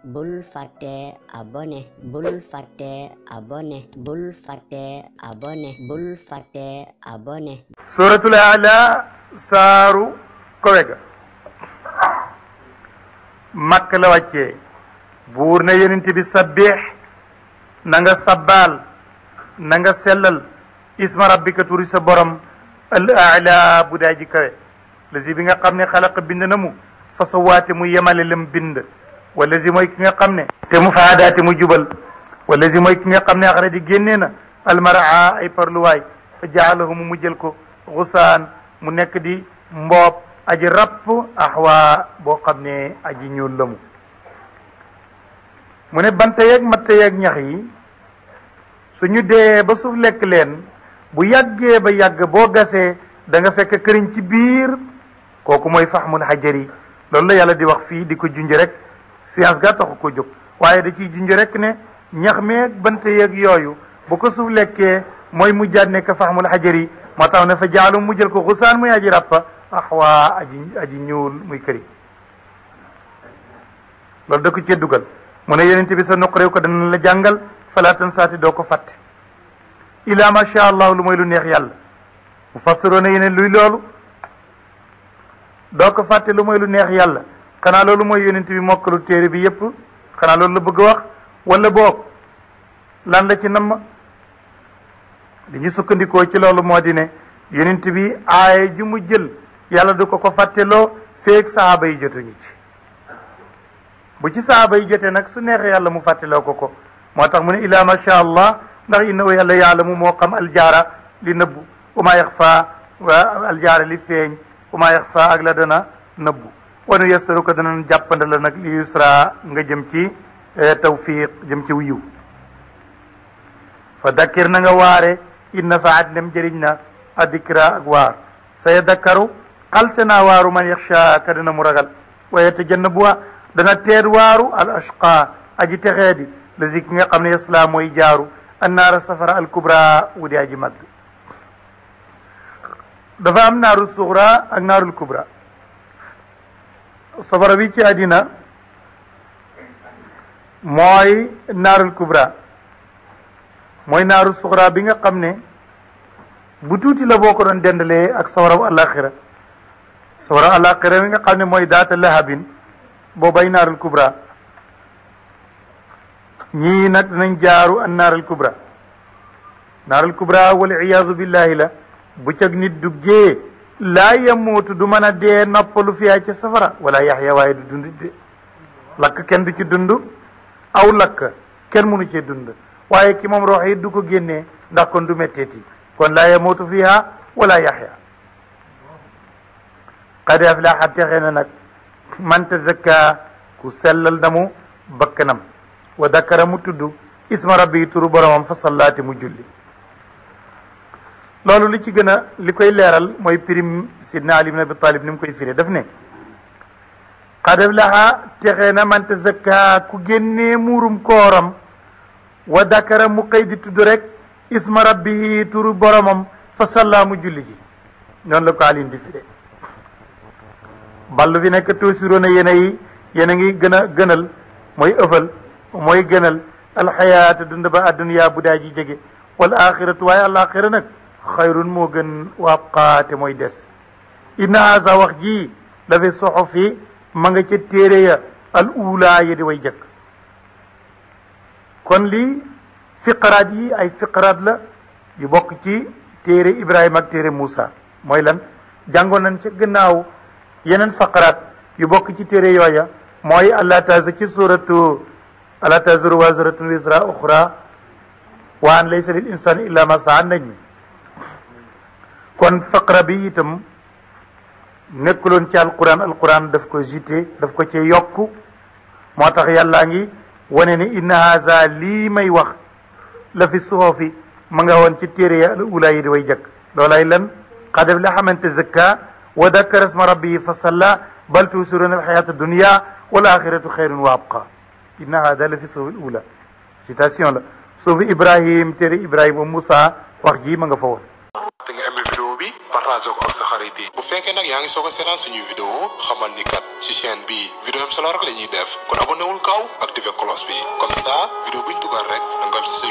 bul fàtte abonné bul fàtte abonné bul fàtte abonné bul fàtte abonné. suratul A'la saaru kowe ga Makka la wàccee. buur na yonent bi sabbih na nga sabbaal na nga sellal isma rabbika turi sa borom al a'la bu daa ji kawe lazi bi nga xam ne xalaqa bind na mu fa sawaate mu yemale lam bind wallazi mooy ki nga xam ne te mu faadaate mu jubal wallazi mooy ki nga xam ne axra di génnee na almaraa ay parluwaay fa jaalahu mu mujjal ko xusaan mu nekk di mboob aji rapp axwaa boo xam ne aji ñuul la mu ne banta yeeg matta yeeg ñax yi suñu dee ba suuf lekk leen bu yàggee ba yàgg boo gasee da nga fekk këriñ ci biir kooku mooy faxmul xajari loolu la yàlla di wax fii di ko junj rek science ga taxu ko jóg waaye da ciy junj rek ne ñax meeg banta yeeg yooyu bu ko suuf lekkee mooy mujjaat nekk faxmul xajari moo tax ne fa jaalu mu jël ko xusaan muy aji rappa axwaa aji ñuul muy këriñ loolu da ko cee dugal mu ne yonent bi sa nuqrew ko dana la jàngal falaatan saati doo ko fàtte ila ma sha allah lu mooy lu neex yàlla mu fassiroona yeneen luy loolu doo ko fàtte lu mooy lu neex yàlla xanaa loolu mooy yonent bi mokkalu téere bi yépp xanaa loolu la bëgg a wax wala boog lan la ci namm li ñu sukkandikoo ci loolu moo di ne yonent bi aaya ju mu jël yàlla du ko ko fàtteloo feeg sahaaba yi jotuñu ci bu ci sahaaba yi jotee nag su neexee yàlla mu fàtteloo ko ko moo tax mu ne ila ma sha allah ndax innahu yàlla yaalamu moo xam aljaara li nëbbu wa maa yaxfa wa aljaara li feeñ wa maa yaxfa ak la dana nëbbu wanu yassaru ko dana jàppande la nag li yusra nga jëm ci tawfiq jëm ci wiyu fa dakkir na nga waare in nafaat ndem jëriñ na addikra ak waar sa yadakkaru xalse naa waaru man yaxsha ka dana mu ragal wa yatajannabuha dana teed waaru al ashqa aji texeedi lazi ki nga xam ne yasla mooy jaaru annaara safara al kubra wudi aji mag dafa am naaru suxra ak naarul kubra safara bi ci àddina mooy naarul kubra mooy naaru suxra bi nga xam ne bu tuuti la boo ko doon dendalee ak sawaraw alaxira sawaraw alaxira bi nga xam ne mooy daata lahabin boobay naarul kubra ñii nag dinañ jaaru an naarul kubra naarul kubra wal iyaazu billahi la bu cag nit duggee laa yamootu du mën a dee noppalu fiyaa ca safara wala yaxya waaye du dund de lakk kenn du ci dund aw lakk kenn mënu cee dund waaye ki moom rox yi du ko génnee ndax kon du metteeti kon laa yamootu fiha wala yaxya qad aflaha texe na nag man tazakka ku sellal na mu bakkanam wa dakara mu tudd isma rabbi turu boromam fa sallaati mu julli loolu li ci gën a li koy leeral mooy pirim sidna Ali ibn Abi Talib ni mu koy firee daf ne qad aflaha texe na man tazakka ku génnee muurum kooram wa dakara mu xëy di tudd rek isma rabbihi turu boromam fa salla mu julli ji noonu la ko alin di firee ballu fi nekk tuusiroona yéen a ngi gën a gënal mooy ëffal mooy gënal alxayaata dund ba adduniya bu daa ji jege wal axiratu waaye alaxira nag xayrun moo gën wa abqaate mooy des inna haza wax ji la fi soxofi ma nga ca téere ya al ula ya di way jëkk kon lii fiqaraat yi ay fiqaraat la yu bokk ci téere Ibrahima ak téere Moussa mooy lan jàngoon nañ ca gannaaw yeneen faqaraat yu bokk ci téere yooya mooy allah taala ci suratu allah taziru waziratun wizra uxra wa an laysa lil insani illa ma saa nañ mi kon faqra bi itam nekkuloon ci alquran daf ko jité daf ko ci yokku moo tax yàllaa ngi wane ni inna haza lii may wax la fi suxoofi ma nga woon ci téere ya al ula yi di way jëkk loolay lan qad aflaha man tazakka wa dakkara isma rabbihi fa salla bal tuusiruna alxayata dunia wal axiratu xayrun wa abqa inna hada la fi suufi al ula citation la suufi Ibrahim téere Ibrahim wa Moussa wax ji ma nga fa woon. partage ko ak sa xarit yi. bu fekkee nag yaa ngi soog a seetaan suñu vidéo xamal ni kat ci chaîne bi vidéo am solo rek la ñuy def kon abonné wul gaaw activé cloche bi comme ça vidéo buñ dugal rek da nga am si sa